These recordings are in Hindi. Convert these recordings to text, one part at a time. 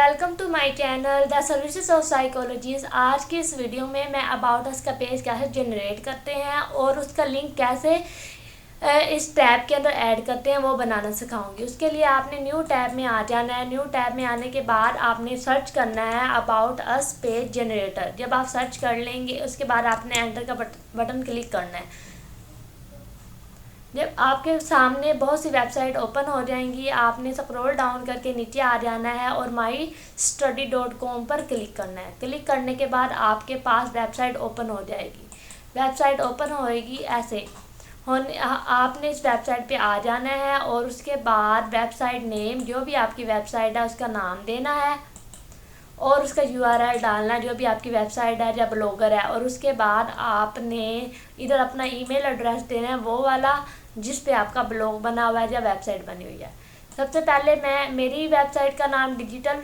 Welcome to my channel the services of psychologies. आज की इस वीडियो में मैं अबाउट अस का पेज कैसे जनरेट करते हैं और उसका लिंक कैसे इस टैब के अंदर ऐड करते हैं वो बनाना सिखाऊंगी। उसके लिए आपने न्यू टैब में आ जाना है। न्यू टैब में आने के बाद आपने सर्च करना है अबाउट अस पेज जनरेटर। जब आप सर्च कर लेंगे उसके बाद आपने एंटर का बटन क्लिक करना है। जब आपके सामने बहुत सी वेबसाइट ओपन हो जाएंगी, आपने स्क्रॉल डाउन करके नीचे आ जाना है और mystudy.com पर क्लिक करना है। क्लिक करने के बाद आपके पास वेबसाइट ओपन हो जाएगी। वेबसाइट ओपन होएगी ऐसे होने आपने इस वेबसाइट पे आ जाना है और उसके बाद वेबसाइट नेम जो भी आपकी वेबसाइट है उसका नाम देना है और उसका URL डालना है जो भी आपकी वेबसाइट है या ब्लॉगर है। और उसके बाद आपने इधर अपना ईमेल एड्रेस देना है वो वाला जिस पे आपका ब्लॉग बना हुआ है या वेबसाइट बनी हुई है। सबसे पहले मेरी वेबसाइट का नाम डिजिटल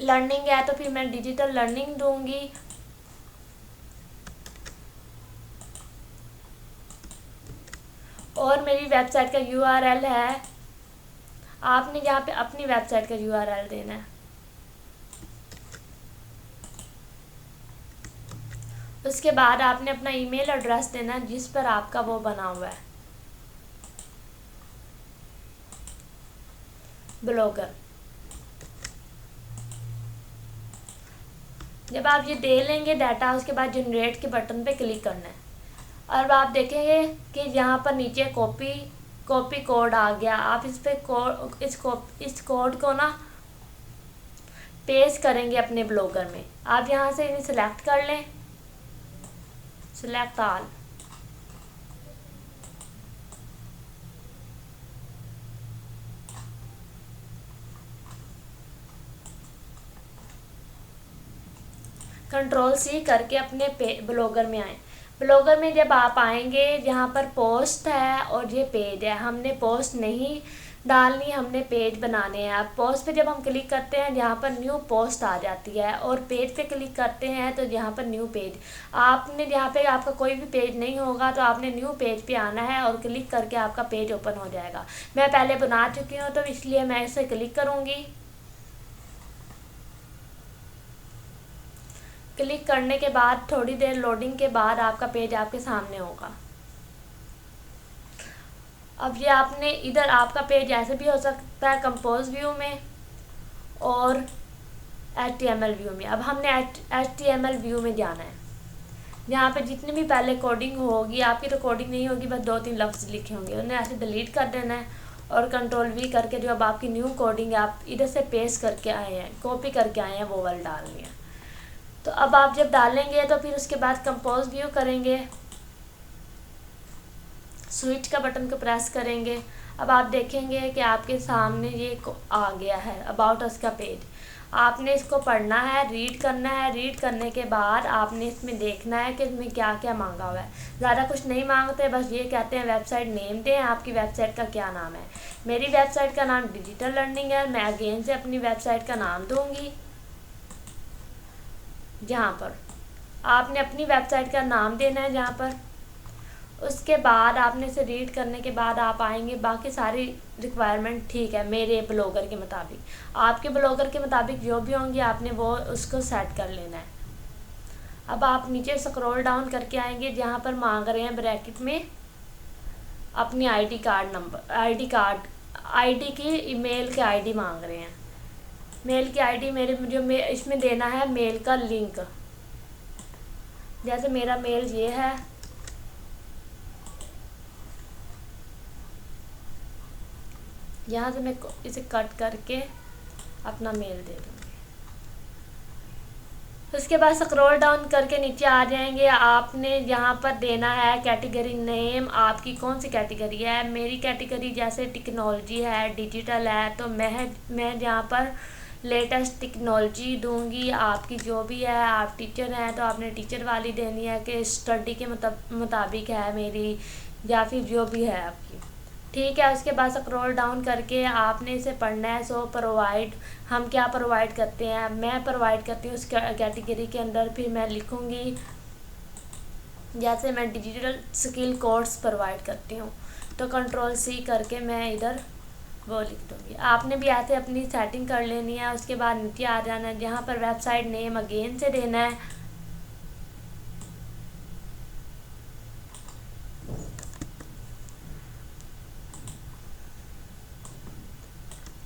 लर्निंग है तो फिर मैं डिजिटल लर्निंग दूंगी। और मेरी वेबसाइट का URL है, आपने यहाँ पे अपनी वेबसाइट का URL देना है। उसके बाद आपने अपना ईमेल एड्रेस देना है जिस पर आपका वो बना हुआ है ब्लॉगर। जब आप ये दे लेंगे डाटा उसके बाद जनरेट के बटन पे क्लिक करना है। अब आप देखेंगे कि यहाँ पर नीचे कॉपी कोड आ गया। आप इस पे इस कोड को ना पेस्ट करेंगे अपने ब्लॉगर में। आप यहाँ से इन्हें सिलेक्ट कर लें, सिलेक्ट ऑल। Ctrl+C करके अपने ब्लॉगर में आए। ब्लॉगर में जब आप आएंगे जहाँ पर पोस्ट है और ये पेज है, हमने पोस्ट नहीं डालनी, हमने पेज बनाने हैं। अब पोस्ट पे जब हम क्लिक करते हैं यहाँ पर न्यू पोस्ट आ जाती है और पेज पे क्लिक करते हैं तो यहाँ पर न्यू पेज। आपने जहाँ पे आपका कोई भी पेज नहीं होगा तो आपने न्यू पेज पे आना है और क्लिक करके आपका पेज ओपन हो जाएगा। मैं पहले बना चुकी हूँ तो इसलिए मैं इसे क्लिक करूँगी। क्लिक करने के बाद थोड़ी देर लोडिंग के बाद आपका पेज आपके सामने होगा। अब ये आपने इधर आपका पेज ऐसे भी हो सकता है कंपोज व्यू में और HTML व्यू में। अब हमने HTML व्यू में जाना है। यहाँ पे जितनी भी पहले कोडिंग होगी, आपकी तो कोडिंग नहीं होगी, बस 2-3 लफ्ज़ लिखे होंगे, उन्हें ऐसे डिलीट कर देना है और Ctrl+V करके जो अब आपकी न्यू कोडिंग है आप इधर से पेस्ट करके आए हैं, कॉपी करके आए हैं, वो वाला डालनी है। तो अब आप जब डालेंगे तो फिर उसके बाद कंपोज व्यू करेंगे, स्विच का बटन को प्रेस करेंगे। अब आप देखेंगे कि आपके सामने ये आ गया है अबाउट अस का पेज। आपने इसको पढ़ना है, रीड करना है। रीड करने के बाद आपने इसमें देखना है कि इसमें क्या क्या मांगा हुआ है। ज़्यादा कुछ नहीं मांगते, बस ये कहते हैं वेबसाइट नेम दें, आपकी वेबसाइट का क्या नाम है। मेरी वेबसाइट का नाम डिजिटल लर्निंग है। मैं अगेन से अपनी वेबसाइट का नाम दूँगी। जहाँ पर आपने अपनी वेबसाइट का नाम देना है जहाँ पर। उसके बाद आपने इसे रीड करने के बाद आप आएंगे, बाकी सारी रिक्वायरमेंट ठीक है मेरे ब्लॉगर के मुताबिक। आपके ब्लॉगर के मुताबिक जो भी होंगी आपने वो उसको सेट कर लेना है। अब आप नीचे स्क्रॉल डाउन करके आएंगे जहाँ पर मांग रहे हैं ब्रैकेट में अपनी आईडी की ईमेल के आईडी मांग रहे हैं। मेल की आईडी इसमें देना है मेल का लिंक। जैसे मेरा मेल ये है, यहाँ से मैं इसे कट करके अपना मेल दे दूँगी। उसके बाद स्क्रॉल डाउन करके नीचे आ जाएंगे। आपने यहाँ पर देना है कैटेगरी नेम, आपकी कौन सी कैटेगरी है। मेरी कैटेगरी जैसे टेक्नोलॉजी है, डिजिटल है, तो मैं यहाँ पर लेटेस्ट टेक्नोलॉजी दूंगी। आपकी जो भी है, आप टीचर हैं तो आपने टीचर वाली देनी है कि स्टडी के मुताबिक है मेरी, या फिर जो भी है आपकी, ठीक है। उसके बाद स्क्रॉल डाउन करके आपने इसे पढ़ना है। सो प्रोवाइड, हम क्या प्रोवाइड करते हैं, मैं प्रोवाइड करती हूँ उस कैटेगरी के अंदर। फिर मैं लिखूँगी जैसे मैं डिजिटल स्किल कोर्स प्रोवाइड करती हूँ तो Ctrl+C करके मैं इधर वो लिख दूँगी। आपने भी ऐसे अपनी सेटिंग कर लेनी है। उसके बाद नीचे आ जाना है, जहाँ पर वेबसाइट नेम अगेन से देना है।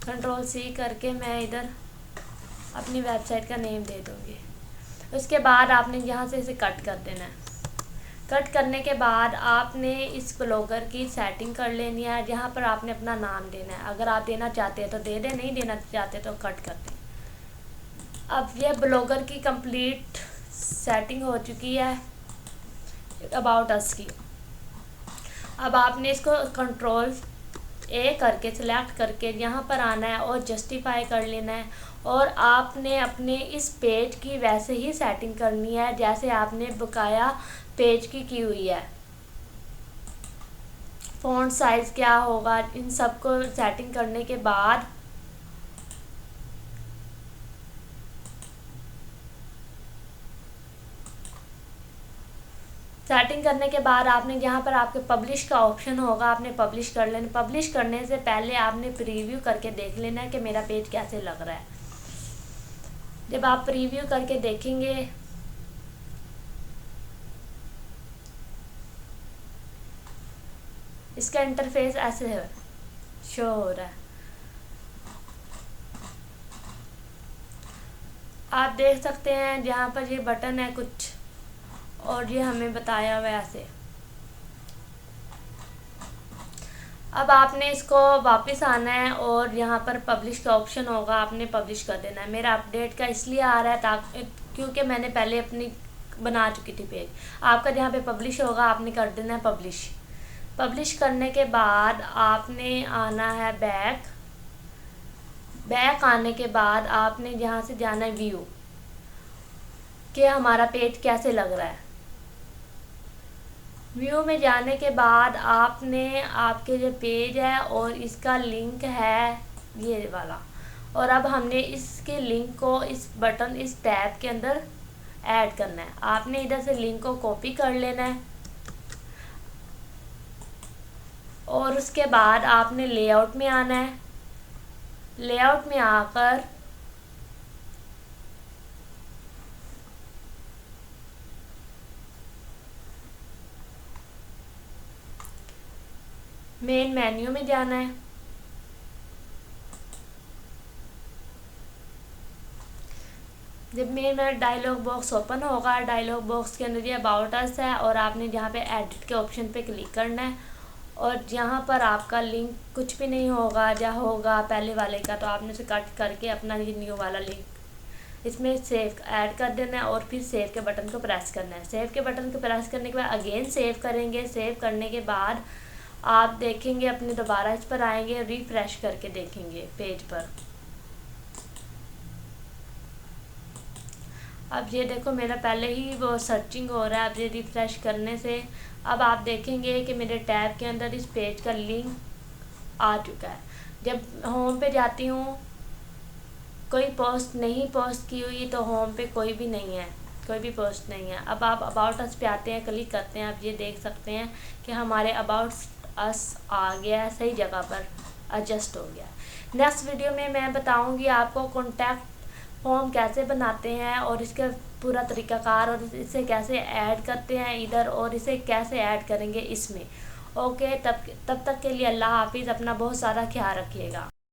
Ctrl+C करके मैं इधर अपनी वेबसाइट का नेम दे दूँगी। उसके बाद आपने यहाँ से इसे कट कर देना है। कट करने के बाद आपने इस ब्लॉगर की सेटिंग कर लेनी है, जहाँ पर आपने अपना नाम देना है। अगर आप देना चाहते हैं तो दे दें, नहीं देना चाहते तो कट कर दें। अब ये ब्लॉगर की कंप्लीट सेटिंग हो चुकी है अबाउट अस की। अब आपने इसको Ctrl+A करके सिलेक्ट करके यहाँ पर आना है और जस्टिफाई कर लेना है। और आपने अपने इस पेज की वैसे ही सेटिंग करनी है जैसे आपने बकाया पेज की हुई है। फ़ॉन्ट साइज़ क्या होगा, इन सबको सेटिंग करने के बाद आपने जहाँ पर आपके पब्लिश का ऑप्शन होगा, आपने पब्लिश कर लेना। पब्लिश करने से पहले आपने प्रीव्यू करके देख लेना है कि मेरा पेज कैसे लग रहा है। जब आप प्रीव्यू करके देखेंगे इसका इंटरफेस ऐसे है, शो हो रहा है। आप देख सकते हैं जहाँ पर ये बटन है कुछ, और ये हमें बताया हुआ है ऐसे। अब आपने इसको वापस आना है और यहाँ पर पब्लिश का ऑप्शन होगा, आपने पब्लिश कर देना है। मेरा अपडेट का इसलिए आ रहा है ताकि क्योंकि मैंने पहले अपनी बना चुकी थी पेज। आपका जहाँ पे पब्लिश होगा आपने कर देना है पब्लिश। पब्लिश करने के बाद आपने आना है बैक आने के बाद आपने जहाँ से जाना है व्यू कि हमारा पेज कैसे लग रहा है। व्यू में जाने के बाद आपने आपके जो पेज है और इसका लिंक है ये वाला, और अब हमने इसके लिंक को इस बटन इस टैब के अंदर ऐड करना है। आपने इधर से लिंक को कॉपी कर लेना है और उसके बाद आपने लेआउट में आना है। लेआउट में आकर मेन मेन्यू में जाना है। जब मेन डायलॉग बॉक्स ओपन होगा, डायलॉग बॉक्स के अंदर ये अबाउट अस है और आपने जहाँ पे एडिट के ऑप्शन पे क्लिक करना है और यहाँ पर आपका लिंक कुछ भी नहीं होगा, जहाँ होगा पहले वाले का, तो आपने उसे कट करके अपना ये न्यू वाला लिंक इसमें सेव ऐड कर देना है और फिर सेव के बटन को प्रेस करना है। सेव के बटन को प्रेस करने के बाद अगेन सेव करेंगे। सेव करने के बाद आप देखेंगे अपने दोबारा इस पर आएंगे, रिफ्रेश करके देखेंगे पेज पर। अब ये देखो मेरा पहले ही वो सर्चिंग हो रहा है। अब ये रिफ्रेश करने से अब आप देखेंगे कि मेरे टैब के अंदर इस पेज का लिंक आ चुका है। जब होम पे जाती हूँ, कोई पोस्ट नहीं पोस्ट की हुई तो होम पे कोई भी नहीं है, कोई भी पोस्ट नहीं है। अब आप अबाउट अस पे आते हैं, क्लिक करते हैं। आप ये देख सकते हैं कि हमारे अबाउट अस आ गया है, सही जगह पर एडजस्ट हो गया। नेक्स्ट वीडियो में मैं बताऊंगी आपको कॉन्टैक्ट फॉर्म कैसे बनाते हैं और इसका पूरा तरीक़ाकार, और इसे कैसे ऐड करते हैं इधर और इसे कैसे ऐड करेंगे इसमें। ओके, तब तक के लिए अल्लाह हाफिज़। अपना बहुत सारा ख्याल रखिएगा।